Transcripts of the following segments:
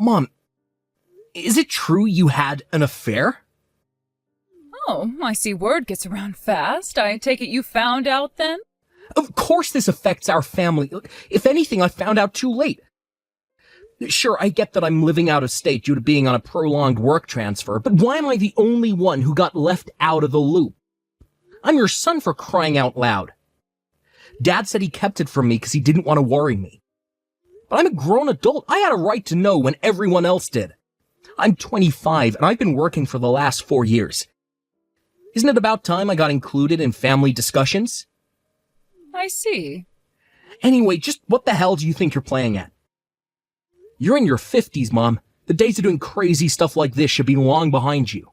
Mom, is it true you had an affair? Oh, I see word gets around fast. I take it you found out then? Of course this affects our family. If anything, I found out too late. Sure, I get that I'm living out of state due to being on a prolonged work transfer, but why am I the only one who got left out of the loop? I'm your son, for crying out loud. Dad said he kept it from me because he didn't want to worry me. But I'm a grown adult. I had a right to know when everyone else did. I'm 25 and I've been working for the last 4 years. Isn't it about time I got included in family discussions? I see. Anyway, just what the hell do you think you're playing at? You're in your 50s, Mom. The days of doing crazy stuff like this should be long behind you.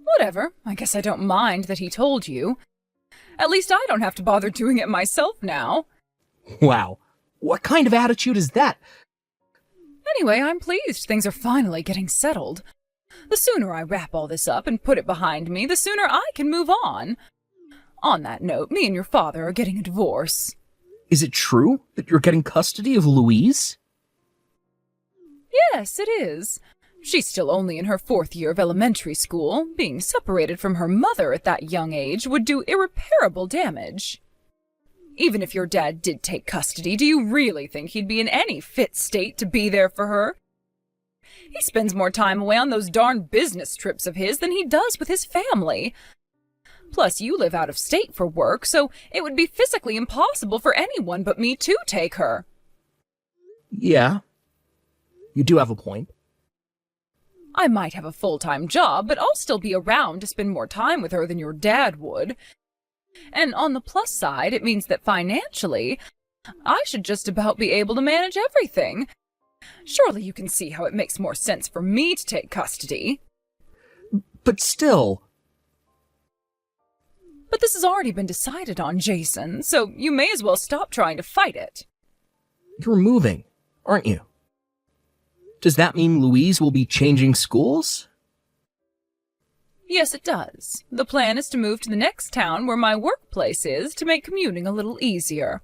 Whatever. I guess I don't mind that he told you. At least I don't have to bother doing it myself now. Wow. What kind of attitude is that? Anyway, I'm pleased things are finally getting settled. The sooner I wrap all this up and put it behind me, the sooner I can move on. On that note, me and your father are getting a divorce. Is it true that you're getting custody of Louise? Yes, it is. She's still only in her 4th year of elementary school. Being separated from her mother at that young age would do irreparable damage. Even if your dad did take custody, do you really think he'd be in any fit state to be there for her? He spends more time away on those darn business trips of his than he does with his family. Plus, you live out of state for work, so it would be physically impossible for anyone but me to take her. Yeah. You do have a point. I might have a full-time job, but I'll still be around to spend more time with her than your dad would. And on the plus side, it means that financially, I should just about be able to manage everything. Surely you can see how it makes more sense for me to take custody. But still... But this has already been decided on, Jason, so you may as well stop trying to fight it. You're moving, aren't you? Does that mean Louise will be changing schools? Yes, it does. The plan is to move to the next town where my workplace is to make commuting a little easier.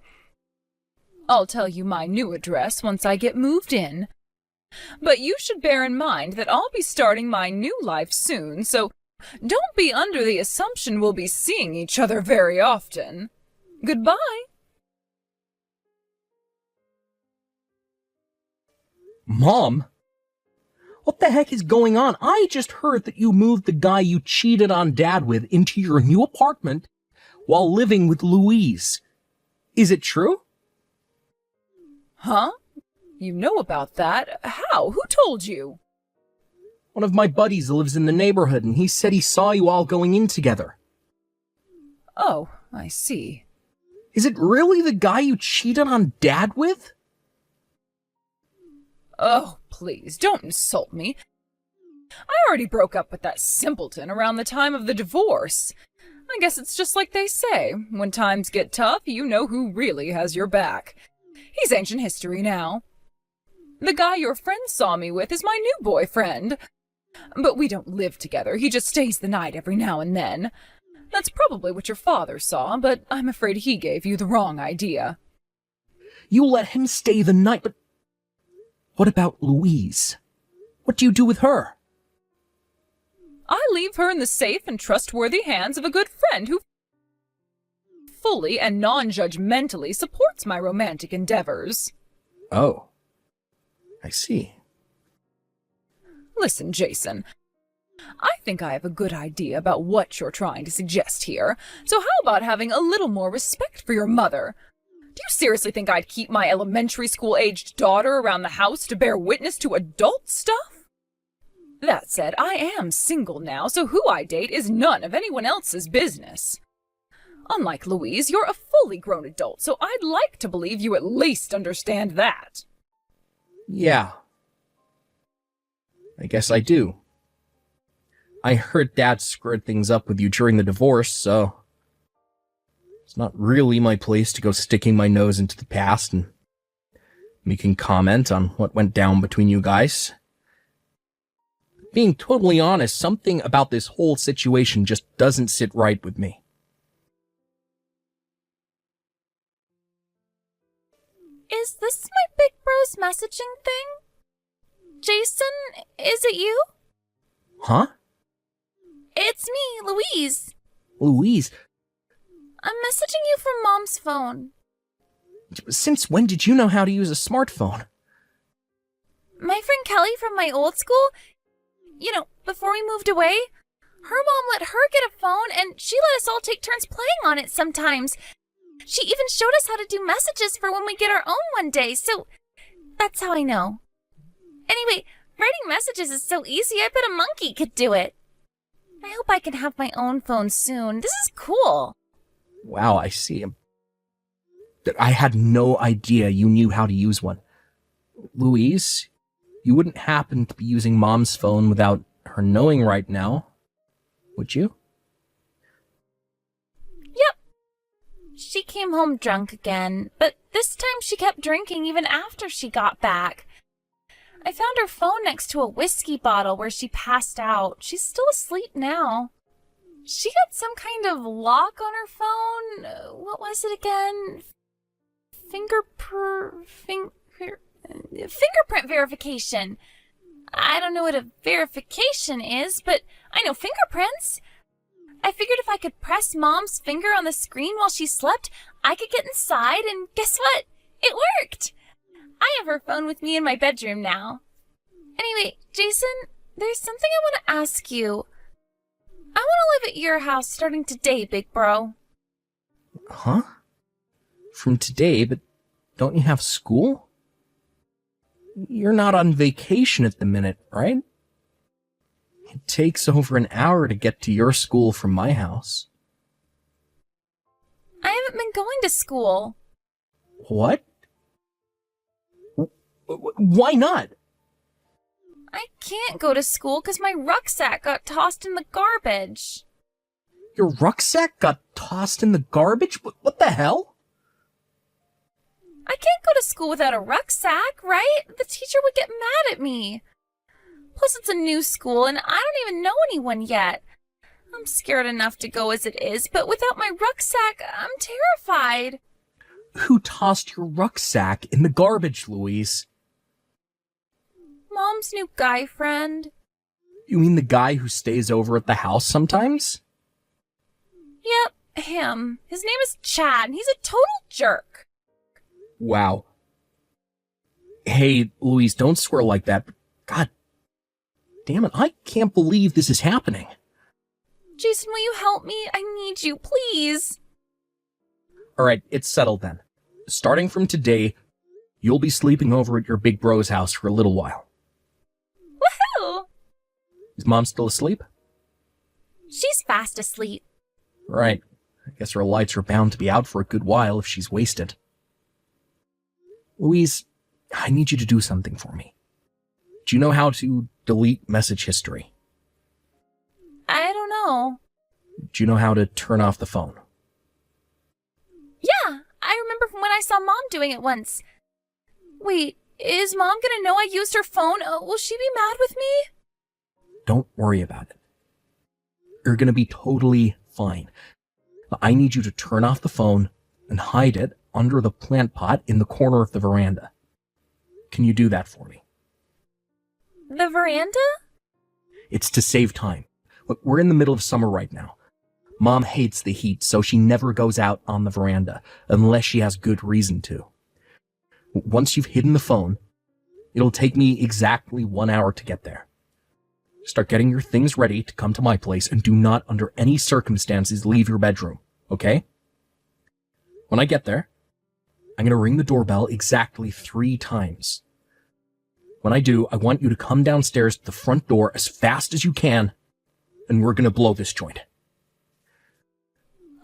I'll tell you my new address once I get moved in. But you should bear in mind that I'll be starting my new life soon, so don't be under the assumption we'll be seeing each other very often. Goodbye. Mom? What the heck is going on? I just heard that you moved the guy you cheated on Dad with into your new apartment while living with Louise. Is it true? Huh? You know about that? How? Who told you? One of my buddies lives in the neighborhood, and he said he saw you all going in together. Oh, I see. Is it really the guy you cheated on Dad with? Oh, please, don't insult me. I already broke up with that simpleton around the time of the divorce. I guess it's just like they say. When times get tough, you know who really has your back. He's ancient history now. The guy your friend saw me with is my new boyfriend. But we don't live together. He just stays the night every now and then. That's probably what your father saw, but I'm afraid he gave you the wrong idea. You let him stay the night, but... What about Louise? What do you do with her? I leave her in the safe and trustworthy hands of a good friend who fully and non-judgmentally supports my romantic endeavors. Oh. I see. Listen, Jason. I think I have a good idea about what you're trying to suggest here, so how about having a little more respect for your mother? Do you seriously think I'd keep my elementary school-aged daughter around the house to bear witness to adult stuff? That said, I am single now, so who I date is none of anyone else's business. Unlike Louise, you're a fully grown adult, so I'd like to believe you at least understand that. Yeah. I guess I do. I heard Dad screwed things up with you during the divorce, so... It's not really my place to go sticking my nose into the past and making comment on what went down between you guys. Being totally honest, something about this whole situation just doesn't sit right with me. Is this my Big Bros messaging thing? Jason, is it you? Huh? It's me, Louise. Louise, I'm messaging you from Mom's phone. since when did you know how to use a smartphone? My friend Kelly from my old school, before we moved away, her mom let her get a phone and she let us all take turns playing on it sometimes. She even showed us how to do messages for when we get our own one day, so that's how I know. Anyway, writing messages is so easy, I bet a monkey could do it. I hope I can have my own phone soon. This is cool. Wow, I see. I had no idea you knew how to use one. Louise, you wouldn't happen to be using Mom's phone without her knowing right now, would you? Yep. She came home drunk again, but this time she kept drinking even after she got back. I found her phone next to a whiskey bottle where she passed out. She's still asleep now. She got some kind of lock on her phone. What was it again? Fingerprint verification. I don't know what a verification is, but I know fingerprints. I figured if I could press Mom's finger on the screen while she slept, I could get inside, and guess what? It worked! I have her phone with me in my bedroom now. Anyway, Jason, there's something I want to ask you. I want to live at your house starting today, big bro. Huh? From today, but don't you have school? You're not on vacation at the minute, right? It takes over an hour to get to your school from my house. I haven't been going to school. What? Why not? I can't go to school because my rucksack got tossed in the garbage. Your rucksack got tossed in the garbage? What the hell? I can't go to school without a rucksack, right? The teacher would get mad at me. Plus, it's a new school, and I don't even know anyone yet. I'm scared enough to go as it is, but without my rucksack, I'm terrified. Who tossed your rucksack in the garbage, Louise? Mom's new guy friend. You mean the guy who stays over at the house sometimes? Yep, him. His name is Chad, and he's a total jerk. Wow. Hey, Louise, don't swear like that. God damn it, I can't believe this is happening. Jason, will you help me? I need you, please. Alright, it's settled then. Starting from today, you'll be sleeping over at your big bro's house for a little while. Woohoo! Is Mom still asleep? She's fast asleep. Right. I guess her lights are bound to be out for a good while if she's wasted. Louise, I need you to do something for me. Do you know how to delete message history? I don't know. Do you know how to turn off the phone? Yeah, I remember from when I saw Mom doing it once. Wait, is Mom gonna know I used her phone? Will she be mad with me? Don't worry about it. You're gonna be totally fine. I need you to turn off the phone and hide it under the plant pot in the corner of the veranda. Can you do that for me? The veranda? It's to save time. Look, we're in the middle of summer right now. Mom hates the heat, so she never goes out on the veranda unless she has good reason to. Once you've hidden the phone, it'll take me exactly 1 hour to get there. Start getting your things ready to come to my place, and do not under any circumstances leave your bedroom, okay? When I get there, I'm going to ring the doorbell exactly 3 times. When I do, I want you to come downstairs to the front door as fast as you can, and we're going to blow this joint.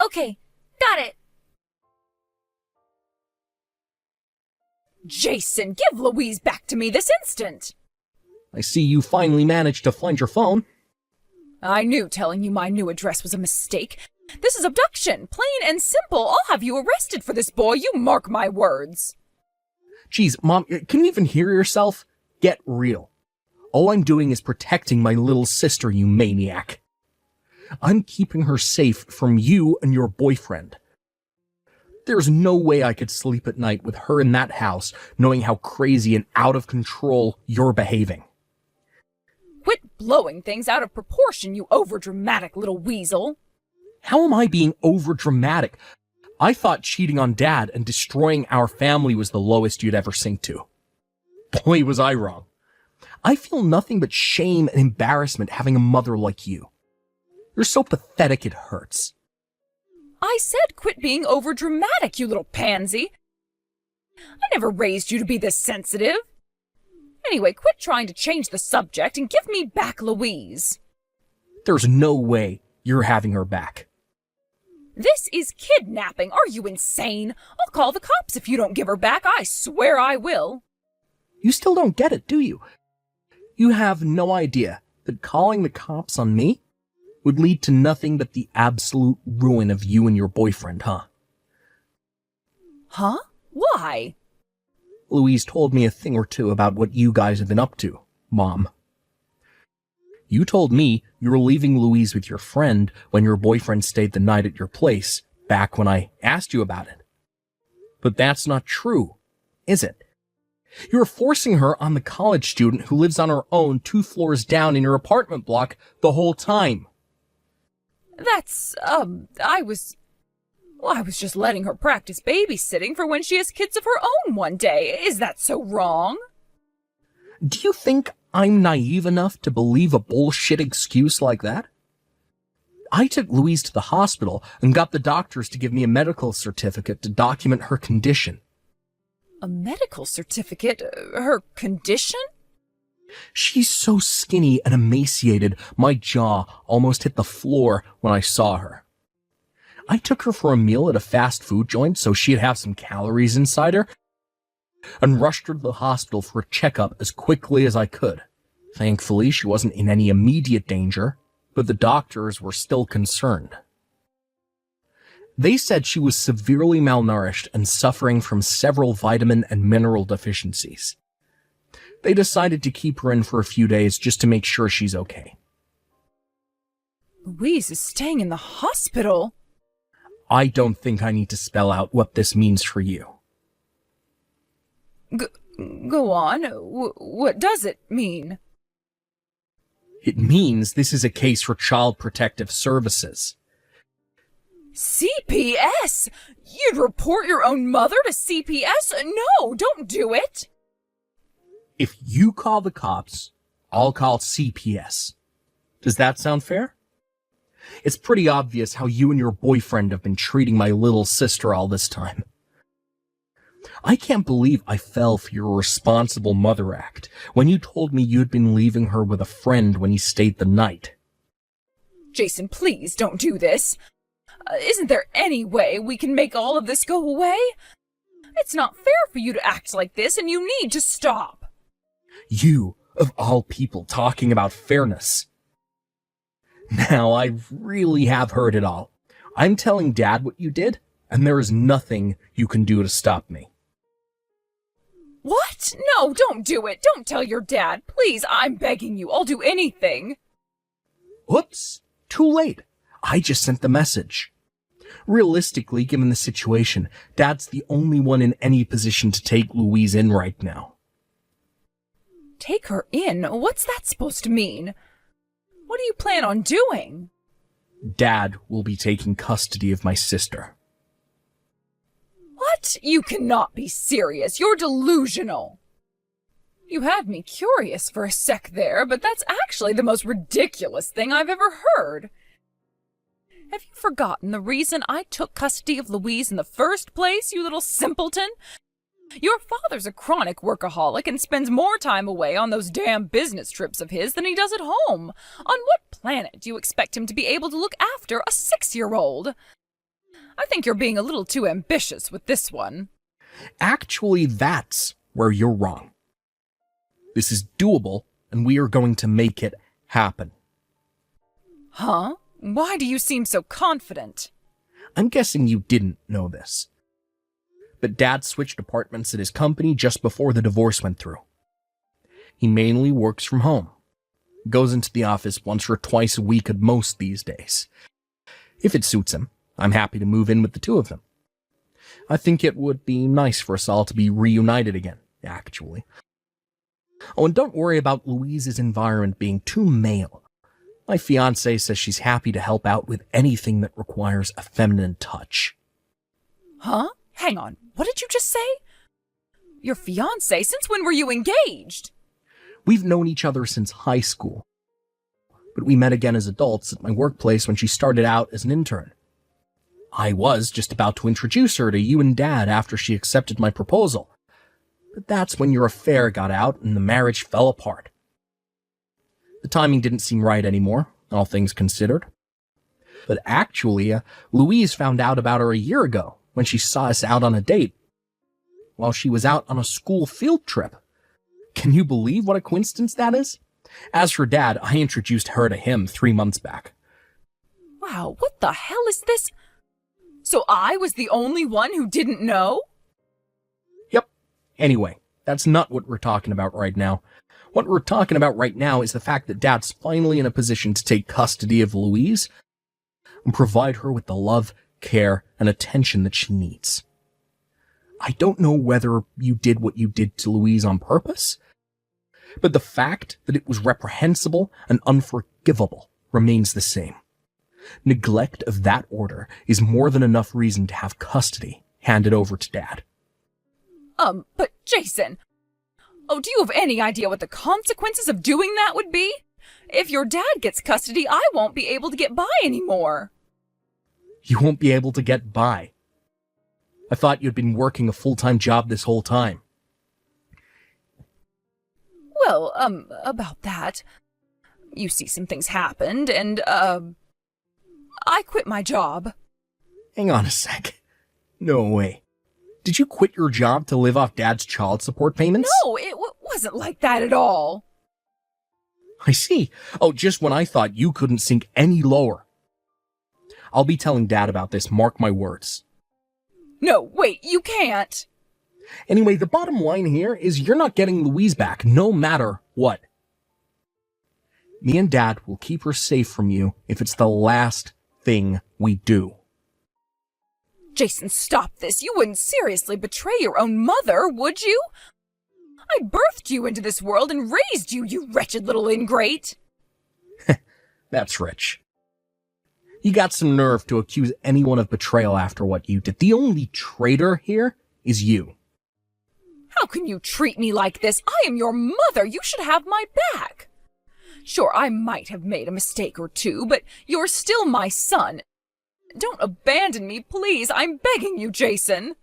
Okay, got it. Jason, give Louise back to me this instant! I see you finally managed to find your phone. I knew telling you my new address was a mistake. This is abduction, plain and simple. I'll have you arrested for this, boy, you mark my words. Jeez, Mom, can you even hear yourself? Get real. All I'm doing is protecting my little sister, you maniac. I'm keeping her safe from you and your boyfriend. There's no way I could sleep at night with her in that house, knowing how crazy and out of control you're behaving. Quit blowing things out of proportion, you overdramatic little weasel. How am I being overdramatic? I thought cheating on Dad and destroying our family was the lowest you'd ever sink to. Boy, was I wrong. I feel nothing but shame and embarrassment having a mother like you. You're so pathetic it hurts. I said quit being overdramatic, you little pansy. I never raised you to be this sensitive. Anyway, quit trying to change the subject and give me back Louise. There's no way you're having her back. This is kidnapping. Are you insane? I'll call the cops if you don't give her back. I swear I will. You still don't get it, do you? You have no idea that calling the cops on me would lead to nothing but the absolute ruin of you and your boyfriend, huh? Huh? Why? Louise told me a thing or two about what you guys have been up to, Mom. You told me you were leaving Louise with your friend when your boyfriend stayed the night at your place, back when I asked you about it. But that's not true, is it? You're forcing her on the college student who lives on her own 2 floors down in your apartment block the whole time. That's, I was just letting her practice babysitting for when she has kids of her own one day. Is that so wrong? Do you think I'm naive enough to believe a bullshit excuse like that? I took Louise to the hospital and got the doctors to give me a medical certificate to document her condition. A medical certificate? Her condition? She's so skinny and emaciated, my jaw almost hit the floor when I saw her. I took her for a meal at a fast food joint so she'd have some calories inside her, and rushed her to the hospital for a checkup as quickly as I could. Thankfully, she wasn't in any immediate danger, but the doctors were still concerned. They said she was severely malnourished and suffering from several vitamin and mineral deficiencies. They decided to keep her in for a few days just to make sure she's okay. Louise is staying in the hospital? I don't think I need to spell out what this means for you. Go on. What does it mean? It means this is a case for Child Protective Services. CPS? You'd report your own mother to CPS? No, don't do it. If you call the cops, I'll call CPS. Does that sound fair? It's pretty obvious how you and your boyfriend have been treating my little sister all this time. I can't believe I fell for your responsible mother act when you told me you'd been leaving her with a friend when he stayed the night. Jason, please don't do this. Isn't there any way we can make all of this go away? It's not fair for you to act like this, and you need to stop. You, of all people, talking about fairness. Now, I really have heard it all. I'm telling Dad what you did, and there is nothing you can do to stop me. What? No, don't do it. Don't tell your dad. Please, I'm begging you. I'll do anything. Oops, too late. I just sent the message. Realistically, given the situation, Dad's the only one in any position to take Louise in right now. Take her in? What's that supposed to mean? What do you plan on doing? Dad will be taking custody of my sister. What? You cannot be serious. You're delusional. You had me curious for a sec there, but that's actually the most ridiculous thing I've ever heard. Have you forgotten the reason I took custody of Louise in the first place, you little simpleton? Your father's a chronic workaholic and spends more time away on those damn business trips of his than he does at home. On what planet do you expect him to be able to look after a 6-year-old? I think you're being a little too ambitious with this one. Actually, that's where you're wrong. This is doable, and we are going to make it happen. Huh? Why do you seem so confident? I'm guessing you didn't know this. But Dad switched apartments at his company just before the divorce went through. He mainly works from home. Goes into the office once or twice a week at most these days. If it suits him, I'm happy to move in with the two of them. I think it would be nice for us all to be reunited again, actually. Oh, and don't worry about Louise's environment being too male. My fiancée says she's happy to help out with anything that requires a feminine touch. Huh? Hang on, what did you just say? Your fiancé? Since when were you engaged? We've known each other since high school, but we met again as adults at my workplace when she started out as an intern. I was just about to introduce her to you and Dad after she accepted my proposal, but that's when your affair got out and the marriage fell apart. The timing didn't seem right anymore, all things considered. But actually, Louise found out about her a year ago when she saw us out on a date, while she was out on a school field trip. Can you believe what a coincidence that is? As for Dad, I introduced her to him 3 months back. Wow, what the hell is this? So I was the only one who didn't know? Yep. Anyway, that's not what we're talking about right now. What we're talking about right now is the fact that Dad's finally in a position to take custody of Louise and provide her with the love, care, and attention that she needs. I don't know whether you did what you did to Louise on purpose, but the fact that it was reprehensible and unforgivable remains the same. Neglect of that order is more than enough reason to have custody handed over to Dad. But Jason, do you have any idea what the consequences of doing that would be? If your dad gets custody, I won't be able to get by anymore. You won't be able to get by. I thought you'd been working a full-time job this whole time. Well, about that. You see, some things happened, and, I quit my job. Hang on a sec. No way. Did you quit your job to live off Dad's child support payments? No, it wasn't like that at all. I see. Oh, just when I thought you couldn't sink any lower. I'll be telling Dad about this, mark my words. No, wait, you can't. Anyway, the bottom line here is you're not getting Louise back, no matter what. Me and Dad will keep her safe from you if it's the last thing we do. Jason, stop this. You wouldn't seriously betray your own mother, would you? I birthed you into this world and raised you, you wretched little ingrate. That's rich. You got some nerve to accuse anyone of betrayal after what you did. The only traitor here is you. How can you treat me like this? I am your mother. You should have my back. Sure, I might have made a mistake or two, but you're still my son. Don't abandon me, please. I'm begging you, Jason.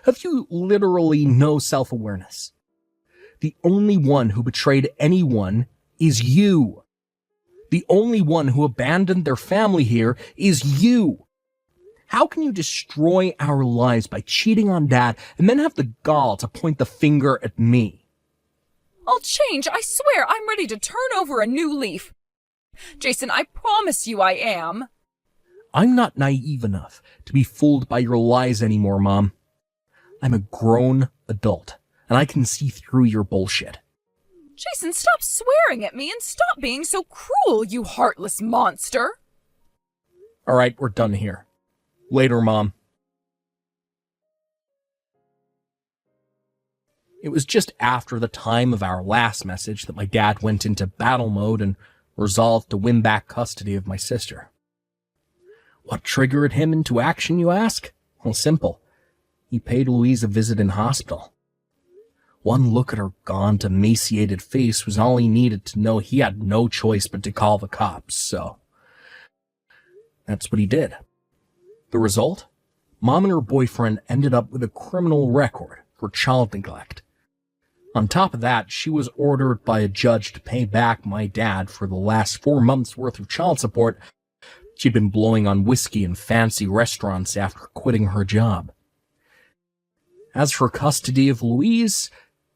Have you literally no self-awareness? The only one who betrayed anyone is you. The only one who abandoned their family here is you. How can you destroy our lives by cheating on Dad and then have the gall to point the finger at me? I'll change. I swear I'm ready to turn over a new leaf. Jason, I promise you I am. I'm not naive enough to be fooled by your lies anymore, Mom. I'm a grown adult, and I can see through your bullshit. Jason, stop swearing at me and stop being so cruel, you heartless monster. All right, we're done here. Later, Mom. It was just after the time of our last message that my dad went into battle mode and resolved to win back custody of my sister. What triggered him into action, you ask? Well, simple. He paid Louise a visit in hospital. One look at her gaunt, emaciated face was all he needed to know he had no choice but to call the cops, so that's what he did. The result? Mom and her boyfriend ended up with a criminal record for child neglect. On top of that, she was ordered by a judge to pay back my dad for the last 4 months' worth of child support she'd been blowing on whiskey in fancy restaurants after quitting her job. As for custody of Louise,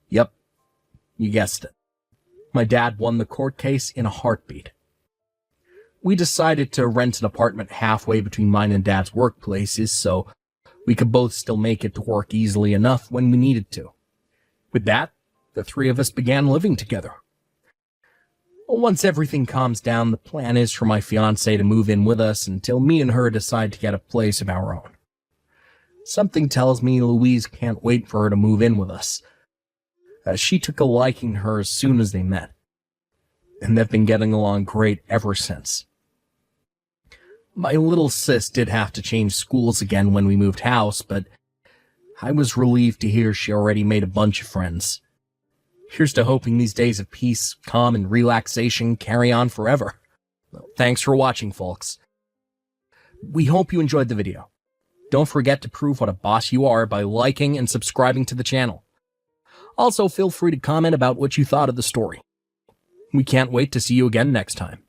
yep, you guessed it. My dad won the court case in a heartbeat. We decided to rent an apartment halfway between mine and Dad's workplaces so we could both still make it to work easily enough when we needed to. With that, the three of us began living together. Once everything calms down, the plan is for my fiancée to move in with us until me and her decide to get a place of our own. Something tells me Louise can't wait for her to move in with us. She took a liking to her as soon as they met, and they've been getting along great ever since. My little sis did have to change schools again when we moved house, but I was relieved to hear she already made a bunch of friends. Here's to hoping these days of peace, calm, and relaxation carry on forever. Well, thanks for watching, folks. We hope you enjoyed the video. Don't forget to prove what a boss you are by liking and subscribing to the channel. Also, feel free to comment about what you thought of the story. We can't wait to see you again next time.